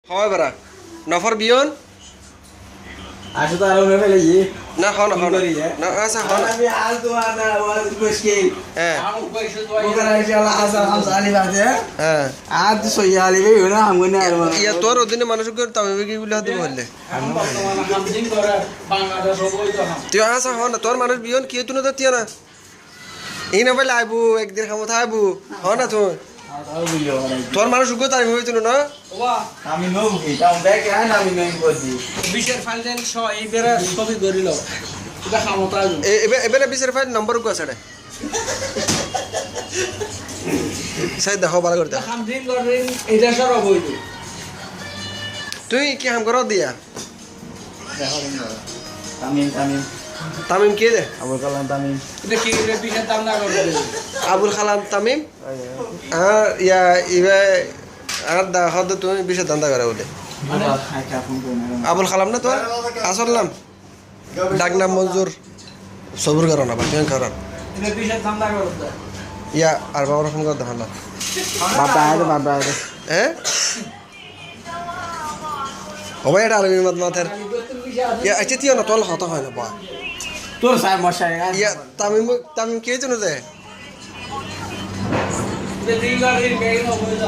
হয় বারা নফর বিয়ন আসো তো আর ওরে ফেলে ই না হন হন না আচ্ছা হন আমি আজ তোমার না ওয়াজ মুশকিল হ্যাঁ ওখানে ইনশাআল্লাহ হাসান হামজা আলী বাজে হ্যাঁ আজ সইয়া আলী ভাই না আমগনে আর ইয়া তোর অধীনে মানুষ করে তামিমে কি বলে হাতে বললে তুই আচ্ছা হন তোর মানুষ বিয়ন কি তুই তো তিয়া না এই না বলে আইবু একদিন খামত আইবু হন না তুই তোর মানুষ উগ্র তারিখ হয়েছিল না আমি নব এটা ব্যাগ আন আমি নই বদি বিশের ফাইল দেন এই বেরা ছবি ধরিল এটা ক্ষমতা এবারে বিশের ফাইল নম্বর কো আছে সাই দেখো ভালো করে খাম দিন করেন এটা সর বইল তুই কি হাম কর দিয়া তামিম তামিম তামিম কে দে আবুল কালাম তামিম এটা কি রে বিশের দাম না করে আবুল কালাম তামিম আর ইয়া ইবে আর দা হদ তুমি বিশের দান্দা করে বলে আবুল কালাম না তোর আসল নাম ডাক নাম মঞ্জুর সবুর কারণ আবার কেন কারণ এটা বিশের দাম না করে ইয়া আর বাবার ফোন করে দেখালাম বাবা হ্যাঁ ওবাই এটা আলমি মত মাথার ইয়া আচ্ছা তিও না তোল হত হয় না বা তোর সাহেব মশাই ইয়া তামিম তামিম কে জন্য যায় এটা দিন গাড়ি গাড়ি না বইল